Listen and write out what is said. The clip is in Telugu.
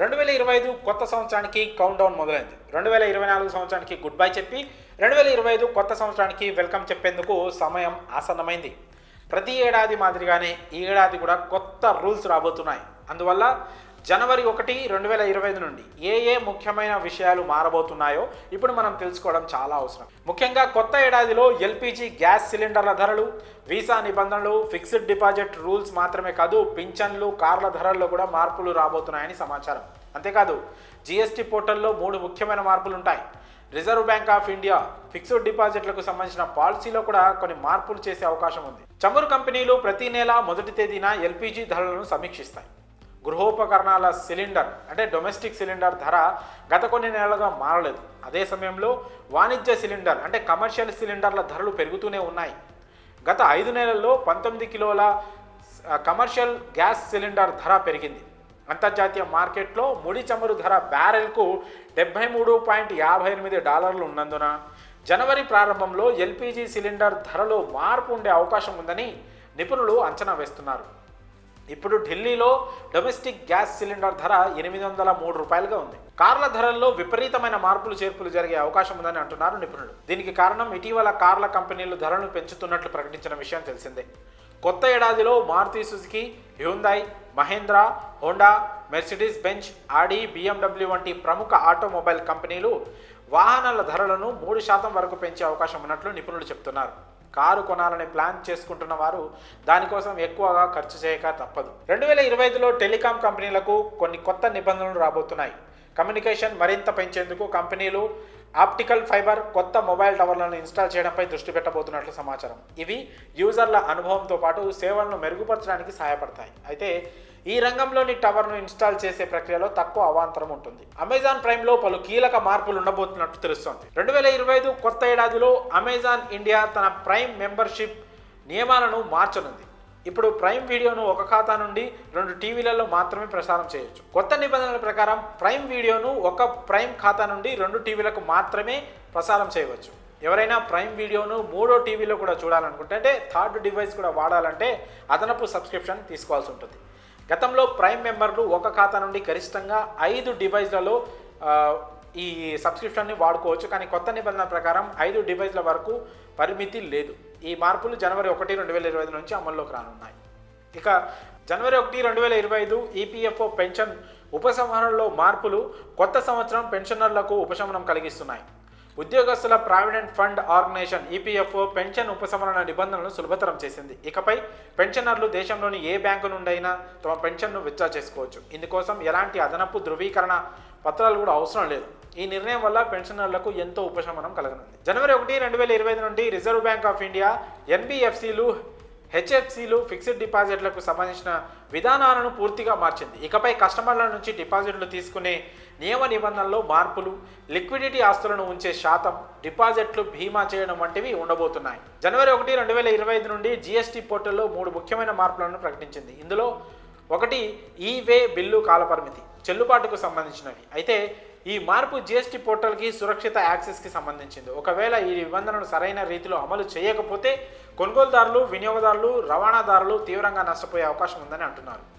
2025 కొత్త సంవత్సరానికి కౌంట్ డౌన్ మొదలైంది. 2024 సంవత్సరానికి గుడ్ బై చెప్పి 2025 కొత్త సంవత్సరానికి వెల్కమ్ చెప్పేందుకు సమయం ఆసన్నమైంది. ప్రతి ఏడాది మాదిరిగానే ఈ ఏడాది కూడా కొత్త రూల్స్ రాబోతున్నాయి. అందువల్ల జనవరి 1, 2025 నుండి ఏ ముఖ్యమైన విషయాలు మారబోతున్నాయో ఇప్పుడు మనం తెలుసుకోవడం చాలా అవసరం. ముఖ్యంగా కొత్త ఏడాదిలో ఎల్పిజి గ్యాస్ సిలిండర్ల ధరలు, వీసా నిబంధనలు, ఫిక్స్డ్ డిపాజిట్ రూల్స్ మాత్రమే కాదు, పింఛన్లు, కార్ల ధరల్లో కూడా మార్పులు రాబోతున్నాయని సమాచారం. అంతేకాదు జిఎస్టీ పోర్టల్లో 3 ముఖ్యమైన మార్పులు ఉంటాయి. Reserve bank of India fixed డిపాజిట్లకు సంబంధించిన పాలసీలో కూడా కొన్ని మార్పులు చేసే అవకాశం ఉంది. చమురు కంపెనీలు ప్రతి నెల మొదటి తేదీన ఎల్పిజి ధరలను సమీక్షిస్తాయి. గృహోపకరణాల సిలిండర్ అంటే డొమెస్టిక్ సిలిండర్ ధర గత కొన్ని నెలలుగా మారలేదు. అదే సమయంలో వాణిజ్య సిలిండర్ అంటే కమర్షియల్ సిలిండర్ల ధరలు పెరుగుతూనే ఉన్నాయి. గత 5 నెలల్లో 19 కిలోల కమర్షియల్ గ్యాస్ సిలిండర్ ధర పెరిగింది. అంతర్జాతీయ మార్కెట్లో ముడి చమురు ధర బ్యారెల్కు $73.58 ఉన్నందున జనవరి ప్రారంభంలో ఎల్పిజి సిలిండర్ ధరలో మార్పు ఉండే అవకాశం ఉందని నిపుణులు అంచనా వేస్తున్నారు. ఇప్పుడు ఢిల్లీలో డొమెస్టిక్ గ్యాస్ సిలిండర్ ధర $803గా ఉంది. కార్ల ధరల్లో విపరీతమైన మార్పులు చేర్పులు జరిగే అవకాశం ఉందని అంటున్నారు నిపుణులు. దీనికి కారణం ఇటీవల కార్ల కంపెనీలు ధరలను పెంచుతున్నట్లు ప్రకటించిన విషయం తెలిసిందే. కొత్త ఏడాదిలో Maruti Suzuki, Hyundai, Mahindra, Honda, Mercedes Benz, Audi, BMW వంటి ప్రముఖ ఆటోమొబైల్ కంపెనీలు వాహనాల ధరలను 3% వరకు పెంచే అవకాశం ఉన్నట్లు నిపుణులు చెప్తున్నారు. కారు కొనాలని ప్లాన్ చేసుకుంటున్న వారు దానికోసం ఎక్కువగా ఖర్చు చేయక తప్పదు. 2025లో టెలికాం కంపెనీలకు కొన్ని కొత్త నిబంధనలు రాబోతున్నాయి. కమ్యూనికేషన్ మరింత పెంచేందుకు కంపెనీలు ఆప్టికల్ ఫైబర్ కొత్త మొబైల్ టవర్లను ఇన్స్టాల్ చేయడంపై దృష్టి పెట్టబోతున్నట్లు సమాచారం. ఇవి యూజర్ల అనుభవంతో పాటు సేవలను మెరుగుపరచడానికి సహాయపడతాయి. అయితే ఈ రంగంలోని టవర్ను ఇన్స్టాల్ చేసే ప్రక్రియలో తక్కువ అవాంతరం ఉంటుంది. అమెజాన్ ప్రైమ్లో పలు కీలక మార్పులు ఉండబోతున్నట్టు తెలుస్తోంది. 2025 కొత్త ఏడాదిలో అమెజాన్ ఇండియా తన ప్రైమ్ మెంబర్షిప్ నియమాలను మార్చనుంది. ఇప్పుడు ప్రైమ్ వీడియోను ఒక ఖాతా నుండి 2 టీవీలలో మాత్రమే ప్రసారం చేయొచ్చు. కొత్త నిబంధనల ప్రకారం ప్రైమ్ వీడియోను ఒక ప్రైమ్ ఖాతా నుండి 2 టీవీలకు మాత్రమే ప్రసారం చేయవచ్చు. ఎవరైనా ప్రైమ్ వీడియోను 3వ టీవీలో కూడా చూడాలనుకుంటే అంటే థర్డ్ డివైస్ కూడా వాడాలంటే అదనపు సబ్స్క్రిప్షన్ తీసుకోవాల్సి ఉంటుంది. గతంలో ప్రైమ్ మెంబర్లు ఒక ఖాతా నుండి గరిష్టంగా 5 డివైస్లలో ఈ సబ్స్క్రిప్షన్ని వాడుకోవచ్చు. కానీ కొత్త నిబంధనల ప్రకారం 5 డివైస్ల వరకు పరిమితి లేదు. ఈ మార్పులు జనవరి 1, 2025 నుంచి అమల్లోకి రానున్నాయి. ఇక జనవరి 1, 2025 ఈపీఎఫ్ఓ పెన్షన్ ఉపసంహరణలో మార్పులు కొత్త సంవత్సరం పెన్షనర్లకు ఉపశమనం కలిగిస్తున్నాయి. ఉద్యోగస్తుల provident fund organisation EPFO pension ఉపసంహరణ నిబంధనలను సులభతరం చేసింది. ఇకపై పెన్షనర్లు దేశంలోని ఏ బ్యాంకు నుండైనా తమ పెన్షన్ను విత్డ్రా చేసుకోవచ్చు. ఇందుకోసం ఎలాంటి అదనపు ధృవీకరణ పత్రాలు కూడా అవసరం లేదు. ఈ నిర్ణయం వల్ల పెన్షనర్లకు ఎంతో ఉపశమనం కలగనుంది. జనవరి 1, 2025 నుండి రిజర్వ్ బ్యాంక్ ఆఫ్ ఇండియా ఎన్బిఎఫ్సిలు, హెచ్ఎఫ్సిలు ఫిక్స్డ్ డిపాజిట్లకు సంబంధించిన విధానాలను పూర్తిగా మార్చింది. ఇకపై కస్టమర్ల నుంచి డిపాజిట్లు తీసుకునే నియమ నిబంధనల్లో మార్పులు, లిక్విడిటీ ఆస్తులను ఉంచే శాతం, డిపాజిట్లు బీమా చేయడం వంటివి ఉండబోతున్నాయి. జనవరి 1, 2025 నుండి జిఎస్టీ పోర్టల్లో 3 ముఖ్యమైన మార్పులను ప్రకటించింది. ఇందులో ఒకటి ఈ-వే బిల్లు కాలపరిమితి చెల్లుబాటుకు సంబంధించినవి. అయితే ఈ మార్పు జిఎస్టీ పోర్టల్కి సురక్షిత యాక్సెస్కి సంబంధించింది. ఒకవేళ ఈ నిబంధనలు సరైన రీతిలో అమలు చేయకపోతే కొనుగోలుదారులు, వినియోగదారులు, రవాణాదారులు తీవ్రంగా నష్టపోయే అవకాశం ఉందని అంటున్నారు.